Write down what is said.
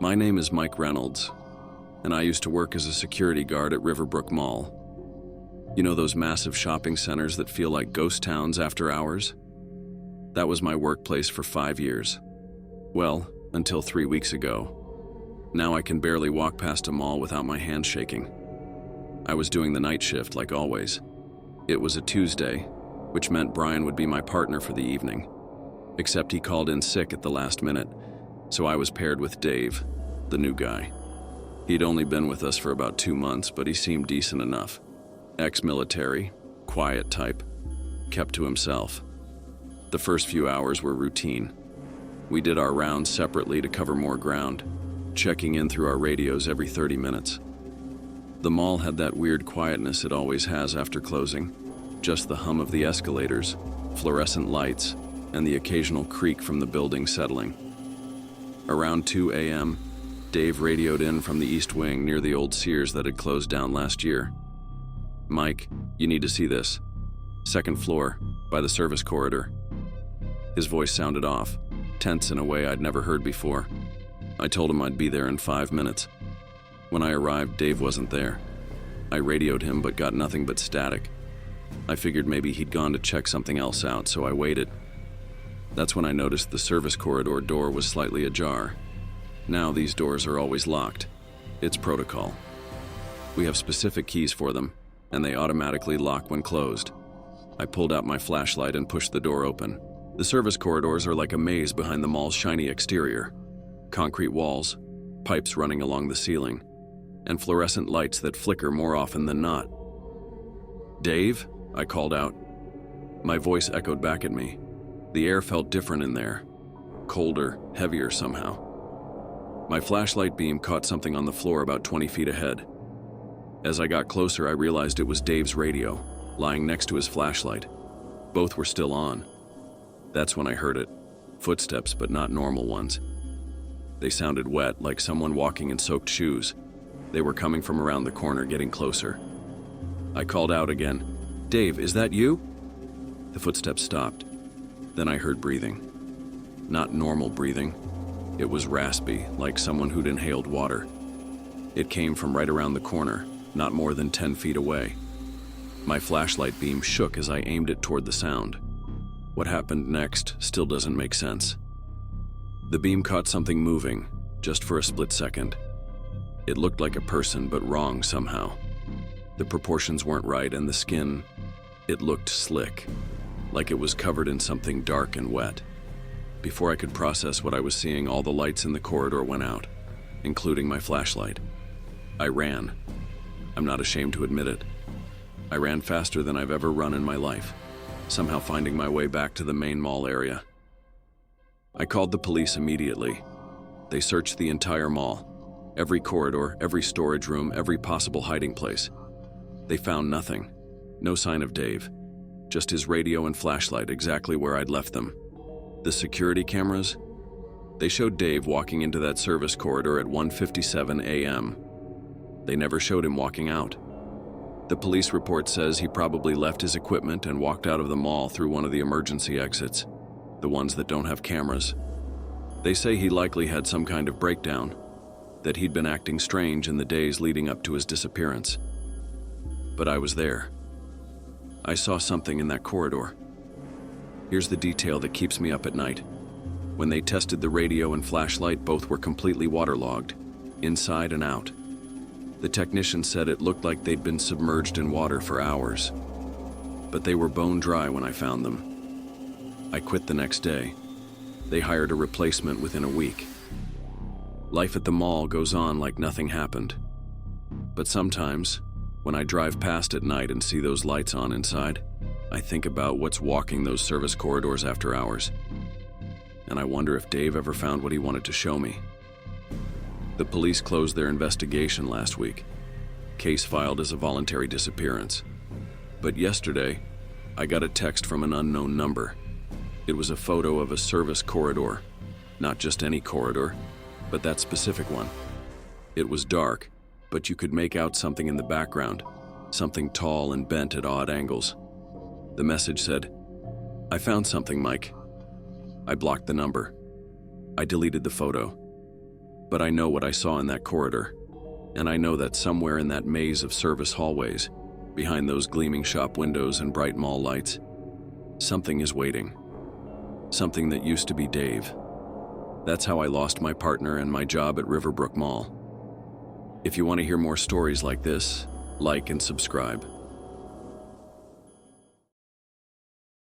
My name is Mike Reynolds, and I used to work as a security guard at Riverbrook Mall. You know those massive shopping centers that feel like ghost towns after hours? That was my workplace for 5 years. Well, until 3 weeks ago. Now I can barely walk past a mall without my hands shaking. I was doing the night shift like always. It was a Tuesday, which meant Brian would be my partner for the evening. Except he called in sick at the last minute, so I was paired with Dave, the new guy. He'd only been with us for about 2 months, but he seemed decent enough. Ex-military, quiet type, kept to himself. The first few hours were routine. We did our rounds separately to cover more ground, checking in through our radios every 30 minutes. The mall had that weird quietness it always has after closing, just the hum of the escalators, fluorescent lights, and the occasional creak from the building settling. Around 2 a.m., Dave radioed in from the East Wing near the old Sears that had closed down last year. "Mike, you need to see this. Second floor, by the service corridor." His voice sounded off, tense in a way I'd never heard before. I told him I'd be there in 5 minutes. When I arrived, Dave wasn't there. I radioed him but got nothing but static. I figured maybe he'd gone to check something else out, so I waited. That's when I noticed the service corridor door was slightly ajar. Now these doors are always locked. It's protocol. We have specific keys for them, and they automatically lock when closed. I pulled out my flashlight and pushed the door open. The service corridors are like a maze behind the mall's shiny exterior. Concrete walls, pipes running along the ceiling, and fluorescent lights that flicker more often than not. "Dave?" I called out. My voice echoed back at me. The air felt different in there. Colder, heavier somehow. My flashlight beam caught something on the floor about 20 feet ahead. As I got closer, I realized it was Dave's radio, lying next to his flashlight. Both were still on. That's when I heard it. Footsteps, but not normal ones. They sounded wet, like someone walking in soaked shoes. They were coming from around the corner, getting closer. I called out again. "Dave, is that you?" The footsteps stopped. Then I heard breathing. Not normal breathing. It was raspy, like someone who'd inhaled water. It came from right around the corner, not more than 10 feet away. My flashlight beam shook as I aimed it toward the sound. What happened next still doesn't make sense. The beam caught something moving, just for a split second. It looked like a person, but wrong somehow. The proportions weren't right, and the skin, it looked slick, like it was covered in something dark and wet. Before I could process what I was seeing, all the lights in the corridor went out, including my flashlight. I ran. I'm not ashamed to admit it. I ran faster than I've ever run in my life, somehow finding my way back to the main mall area. I called the police immediately. They searched the entire mall, every corridor, every storage room, every possible hiding place. They found nothing. No sign of Dave. Just his radio and flashlight exactly where I'd left them. The security cameras? They showed Dave walking into that service corridor at 1:57 a.m. They never showed him walking out. The police report says he probably left his equipment and walked out of the mall through one of the emergency exits, the ones that don't have cameras. They say he likely had some kind of breakdown, that he'd been acting strange in the days leading up to his disappearance. But I was there. I saw something in that corridor. Here's the detail that keeps me up at night. When they tested the radio and flashlight, both were completely waterlogged, inside and out. The technician said it looked like they'd been submerged in water for hours. But they were bone dry when I found them. I quit the next day. They hired a replacement within a week. Life at the mall goes on like nothing happened. But sometimes, when I drive past at night and see those lights on inside, I think about what's walking those service corridors after hours. And I wonder if Dave ever found what he wanted to show me. The police closed their investigation last week. Case filed as a voluntary disappearance. But yesterday, I got a text from an unknown number. It was a photo of a service corridor. Not just any corridor, but that specific one. It was dark, but you could make out something in the background, something tall and bent at odd angles. The message said, "I found something, Mike." I blocked the number. I deleted the photo. but I know what I saw in that corridor. And I know that somewhere in that maze of service hallways, behind those gleaming shop windows and bright mall lights, something is waiting. Something that used to be Dave. That's how I lost my partner and my job at Riverbrook Mall. If you want to hear more stories like this, like and subscribe.